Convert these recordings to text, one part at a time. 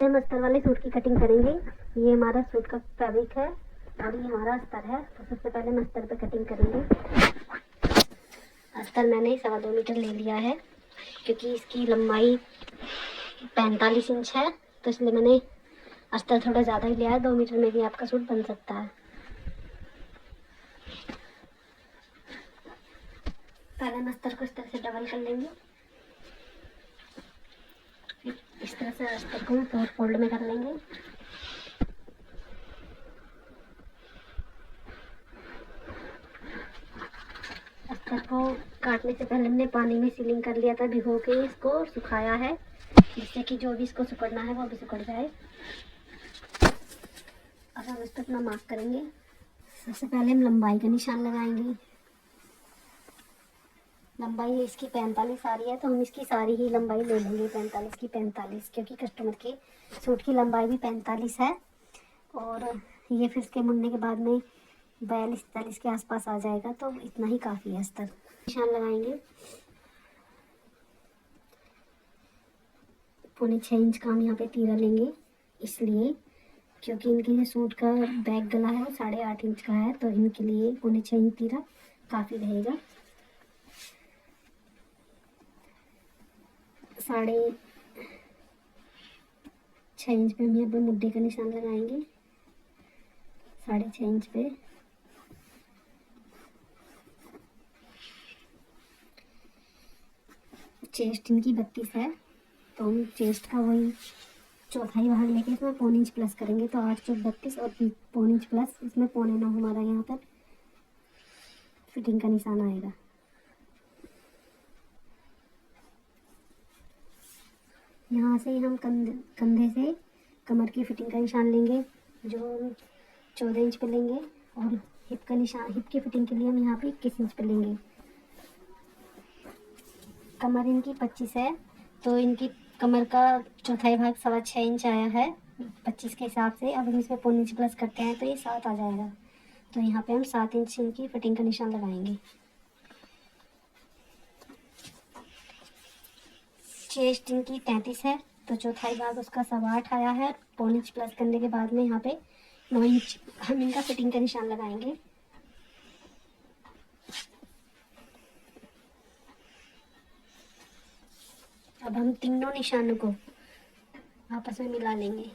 से हम अस्तर वाले सूट की कटिंग करेंगे। ये हमारा सूट का फैब्रिक है और ये हमारा अस्तर है। तो सबसे पहले हम अस्तर पे कटिंग करेंगे। अस्तर मैंने 2.25 मीटर ले लिया है क्योंकि इसकी लंबाई 45 इंच है, तो इसलिए मैंने अस्तर थोड़ा ज़्यादा ही लिया है। 2 मीटर में भी आपका सूट बन सकता है। पहले हम अस्तर को इस तरह से डबल कर लेंगे। इस तरह से अस्तर को 4 फोल्ड में कर लेंगे। अस्तर को काटने से पहले हमने पानी में सीलिंग कर लिया था, भिगो के इसको सुखाया है, जिससे कि जो भी इसको सुकड़ना है वो भी सुकड़ जाए। अब हम इस पर अपना मार्क करेंगे। सबसे पहले हम लंबाई का निशान लगाएंगे। लंबाई इसकी 45 आ रही है, तो हम इसकी सारी ही लंबाई ले लेंगे 45 की 45, क्योंकि कस्टमर के सूट की लंबाई भी 45 है और ये फिर इसके मुड़ने के बाद में 42-43 के आसपास आ जाएगा, तो इतना ही काफ़ी है। अस्तर निशान लगाएंगे। 6.25 इंच का हम यहाँ पे तीरा लेंगे, इसलिए क्योंकि इनके जो सूट का बैक गला है वो 8.5 इंच का है, तो इनके लिए 6.25 इंच तीरा काफ़ी रहेगा। 6.5 इंच पे हम यहाँ पे मुड्ढे का निशान लगाएंगे। 6.5 इंच पे चेस्ट इनकी 32 है, तो हम चेस्ट का वही चौथाई भाग लेके इसमें 1.25 इंच प्लस करेंगे, तो 8 चौक 32 और 1.25 इंच प्लस इसमें 8.25 हमारा यहाँ पर फिटिंग का निशान आएगा। यहाँ से हम कंधे से कमर की फिटिंग का निशान लेंगे, जो 14 इंच पे लेंगे, और हिप का निशान, हिप की फिटिंग के लिए हम यहाँ पे 21 इंच पे लेंगे। कमर इनकी 25 है, तो इनकी कमर का चौथाई भाग 6.25 इंच आया है 25 के हिसाब से। अब हम इसमें 1.25 इंच प्लस करते हैं तो ये 7 आ जाएगा, तो यहाँ पे हम 7 इंच इनकी फिटिंग का निशान लगाएंगे। चेस्ट इनकी 33 है, तो चौथाई भाग उसका 8.25 आया है। 1.25 इंच प्लस करने के बाद में यहाँ पे 9 इंच हम इनका फिटिंग का निशान लगाएंगे। अब हम तीनों निशानों को आपस में मिला लेंगे।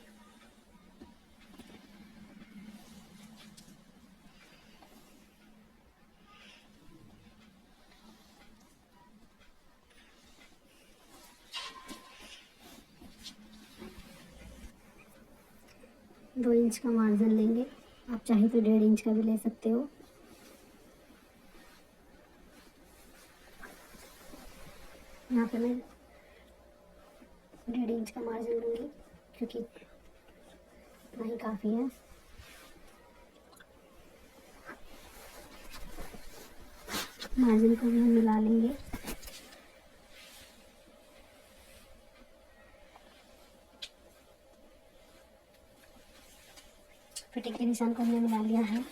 दो इंच का मार्जिन लेंगे, आप चाहे तो 1.5 इंच का भी ले सकते हो। यहाँ पे मैं 1.5 इंच का मार्जिन लूँगी क्योंकि इतना ही काफ़ी है। मार्जिन को भी हम मिला लेंगे। फिटिंग के निशान को हमने मिला लिया है।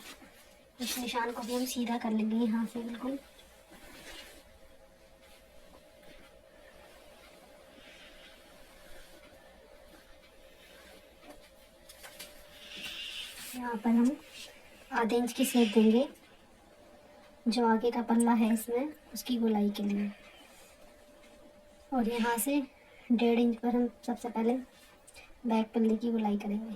इस निशान को भी हम सीधा कर लेंगे यहाँ से बिल्कुल। यहाँ पर हम आधे इंच की सेप देंगे, जो आगे का पल्ला है इसमें उसकी गोलाई के लिए, और यहाँ से 1.5 इंच पर हम सबसे पहले बैक पल्ले की गोलाई करेंगे,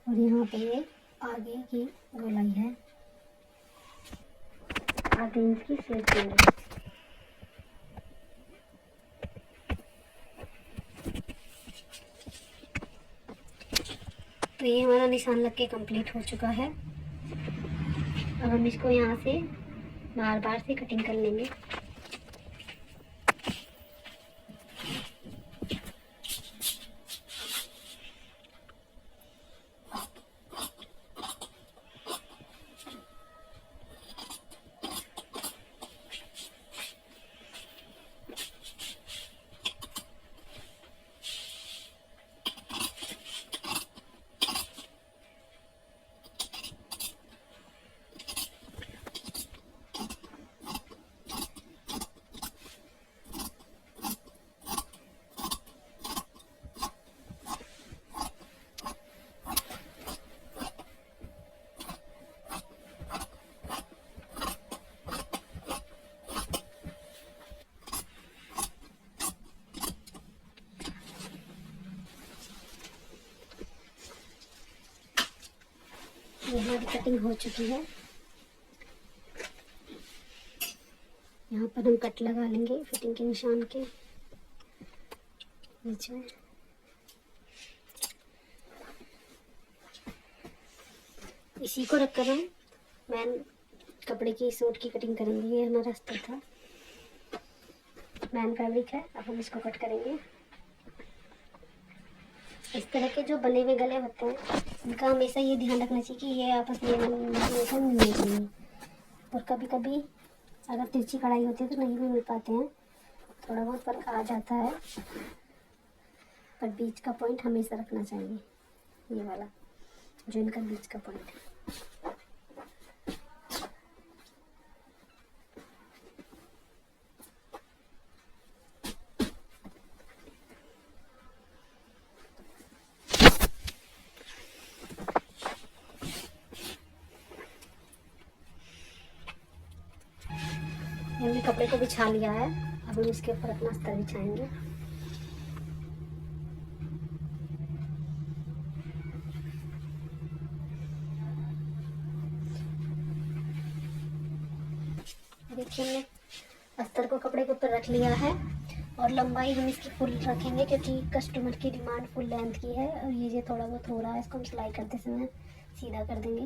और यहाँ पे ये आगे की गोलाई है। आधे इंच की सेप देंगे। तो ये हमारा निशान लग के कंप्लीट हो चुका है। अब हम इसको यहाँ से बार बार से कटिंग कर लेंगे। हमारी कटिंग हो चुकी है। यहाँ पर हम कट लगा लेंगे फिटिंग के निशान के बीच में। इसी को रखकर हम मैन कपड़े की सूट की कटिंग करेंगे। ये हमारा अस्तर था, मैन फैब्रिक है। अब हम इसको कट करेंगे। इस तरह के जो बने हुए गले होते हैं इनका हमेशा ये ध्यान रखना चाहिए कि ये आपस में मिलने चाहिए। और कभी कभी अगर तिरछी कढ़ाई होती है तो नहीं भी मिल पाते हैं, थोड़ा बहुत फर्क आ जाता है, पर बीच का पॉइंट हमेशा रखना चाहिए। ये वाला जो इनका बीच का पॉइंट है। हमने कपड़े को बिछा लिया है। अब हम इसके ऊपर अपना अस्तर बिछाएंगे। देखिए हमने अस्तर को कपड़े के ऊपर रख लिया है और लंबाई हम इसकी फुल रखेंगे क्योंकि कस्टमर की डिमांड फुल लेंथ की है। और ये जो थोड़ा बहुत हो रहा है इसको हम सिलाई करते समय सीधा कर देंगे।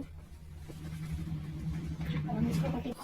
और हम इसको कटिंग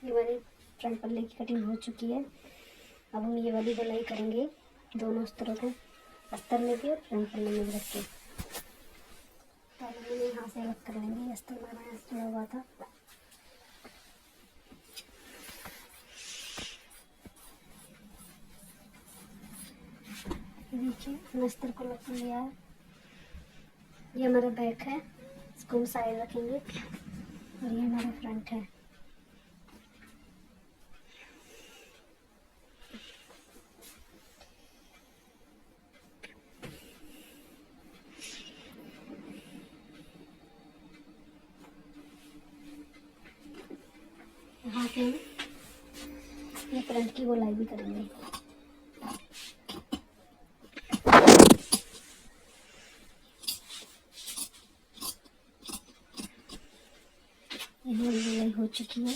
ये वाली फ्रंट पल्ले की कटिंग हो चुकी है। अब हम ये वाली गोलाई करेंगे दोनों अस्तरों को, अस्तर में भी और फ्रंट पल्ले में भी रख के। पहले यहाँ से अलग कर लेंगे, अस्तर बनाया जुड़ा हुआ था। देखिए अस्तर को लग लिया है। ये हमारा बैक है, इसको हम साइड रखेंगे और ये हमारा फ्रंट है। यहाँ से हम ये फ्रंट की गोलाई भी करेंगे। ये गोलाई हो चुकी है।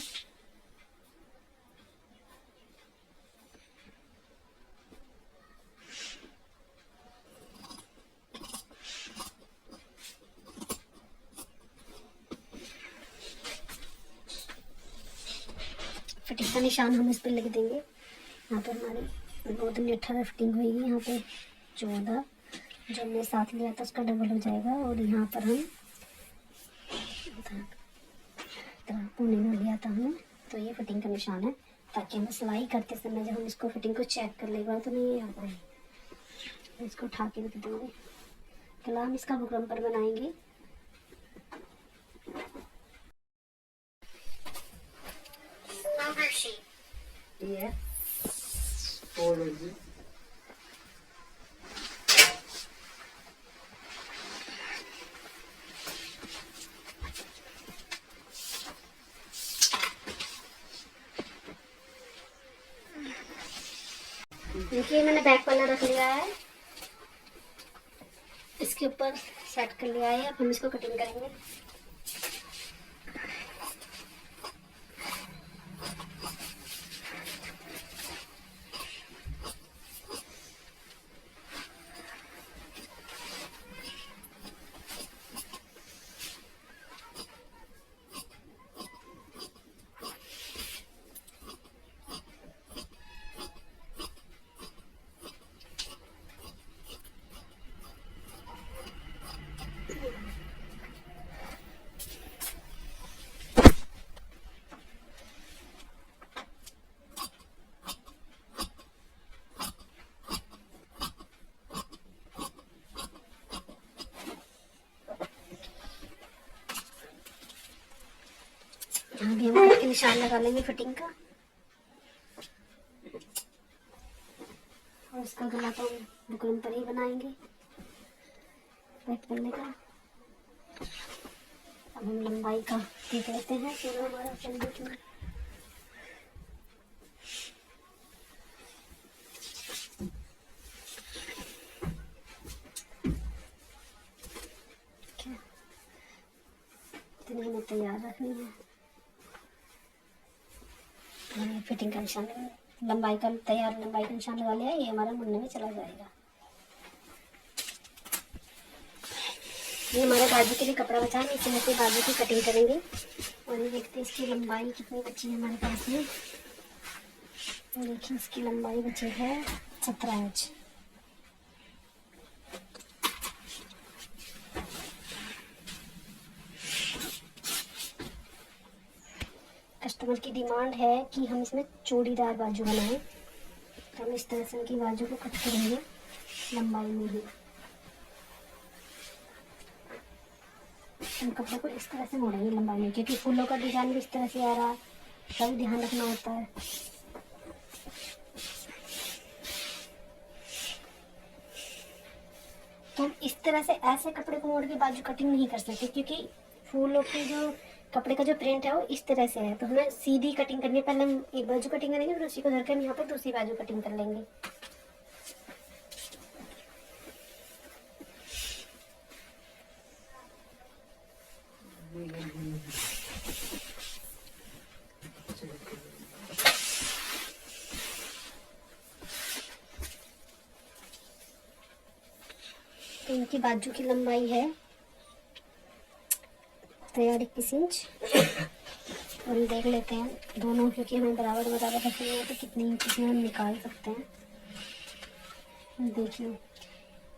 फिटिंग का निशान हम इस पर लिख देंगे। यहाँ पर हमारी 2 दूनी 18 फिटिंग होगी। यहाँ पे 14 जो हमने साथ लिया था उसका डबल हो जाएगा। और यहाँ पर हम पुणे में लिया था हमने, तो ये फिटिंग का निशान है ताकि हम सिलाई करते समय जब हम इसको फिटिंग को चेक कर लेगा तो नहीं आ पाए। इसको उठा के रख देंगे। गला हम इसका बुकरम पर बनाएंगे। Yeah. देखिए मैंने बैक वाला रख लिया है, इसके ऊपर सेट कर लिया है। अब हम इसको कटिंग करेंगे। निशान लगा लेंगे फिटिंग का। और इसका गला तो बुकरम पर ही बनाएंगे बैक पल्ले का। अब हम लंबाई का देख लेते हैं पूरा हमारा सैंडविच में। इतनी हमें तैयार रखनी है। फिटिंग का निशान लंबाई का तैयार, लंबाई का निशान लगा लिया। ये हमारा मुन्ने में चला जाएगा। ये हमारे बाजू के लिए कपड़ा बचा है, इससे से बाजू की कटिंग करेंगे। और ये देखते हैं इसकी लंबाई कितनी बची है हमारे पास में। देखिए इसकी लंबाई बची है 17 इंच। कस्टमर की डिमांड है कि हम इसमें चूड़ीदार बाजू बनाएं, तो हम इस तरह से उनकी बाजू को कट करेंगे लंबाई में ही। हम कपड़े को इस तरह से मोड़ेंगे लंबाई में, क्योंकि फूलों का डिजाइन भी इस तरह से आ रहा है, इसका भी ध्यान रखना होता है। तो हम इस तरह से ऐसे कपड़े को मोड़ के बाजू कटिंग नहीं कर सकते, क्योंकि फूलों के जो कपड़े का जो प्रिंट है वो इस तरह से है। तो हमें सीधी कटिंग करनी है। पहले हम एक बाजू कटिंग करेंगे, फिर उसी को धरकर हम यहाँ पे दूसरी बाजू कटिंग कर लेंगे। तो इनकी बाजू की लंबाई है तैयार 21 इंच। और हम देख लेते हैं दोनों, क्योंकि हमें बराबर बराबर रखनी है, तो कितनी इंच में हम निकाल सकते हैं। देखिए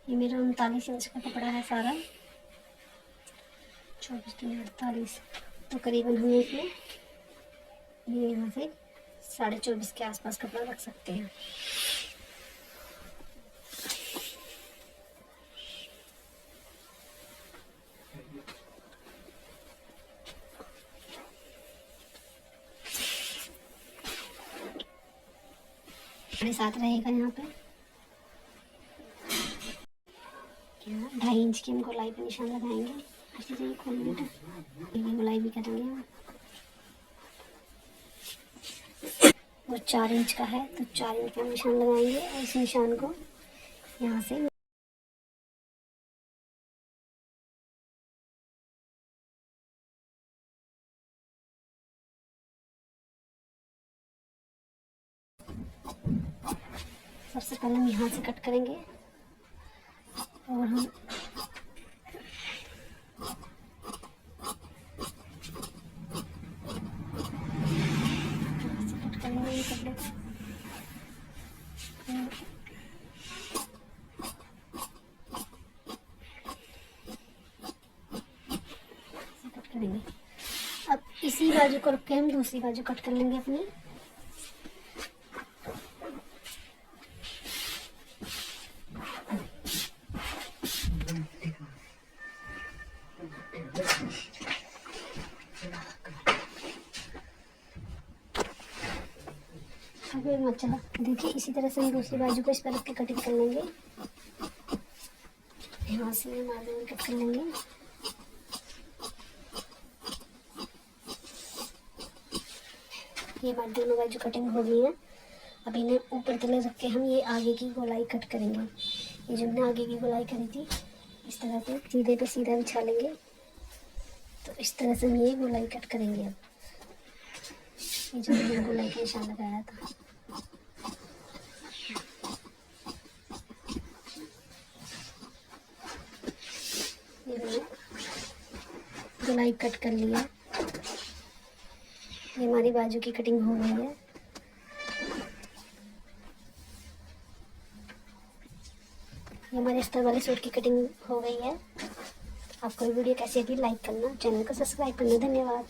ये मेरा 39 इंच का कपड़ा है सारा, 24 3 48, तो करीबन हम इसमें ये यहाँ से 24.5 के आसपास कपड़ा रख सकते हैं। हमारे साथ रहेगा यहाँ पे 2.5 इंच की हम गोलाई पे निशान लगाएंगे। अच्छी से खोल बेटा, ये गोलाई भी करेंगे। वो 4 इंच का है, तो 4 इंच का निशान लगाएंगे। और इस निशान को यहाँ से सबसे पहले हम यहाँ से कट करेंगे। और हम कट कर लेंगे ये कपड़े को। कट करेंगे। अब इसी बाजू को रख के हम दूसरी बाजू कट कर लेंगे अपनी। मत चला, देखिए इसी तरह से हम दूसरी बाजू को इस पर रख के कटिंग कर लेंगे। यहाँ से हम आगे कट कर लेंगे। ये हमारी दोनों बाजू कटिंग हो गई है। अब इन्हें ऊपर तले रख के हम ये आगे की गोलाई कट करेंगे। ये जो हमने आगे की गोलाई करी थी, इस तरह से सीधे पे सीधा बिछा लेंगे। तो इस तरह से हम ये गोलाई कट करेंगे। अब ये जो हमने गोलाई का निशान लगाया था, गोलाई कट कर लिया। ये हमारी बाजू की कटिंग हो गई है। ये हमारे अस्तर वाले सूट की कटिंग हो गई है। आपको ये वीडियो कैसी लगी लाइक करना, चैनल को सब्सक्राइब करना। धन्यवाद।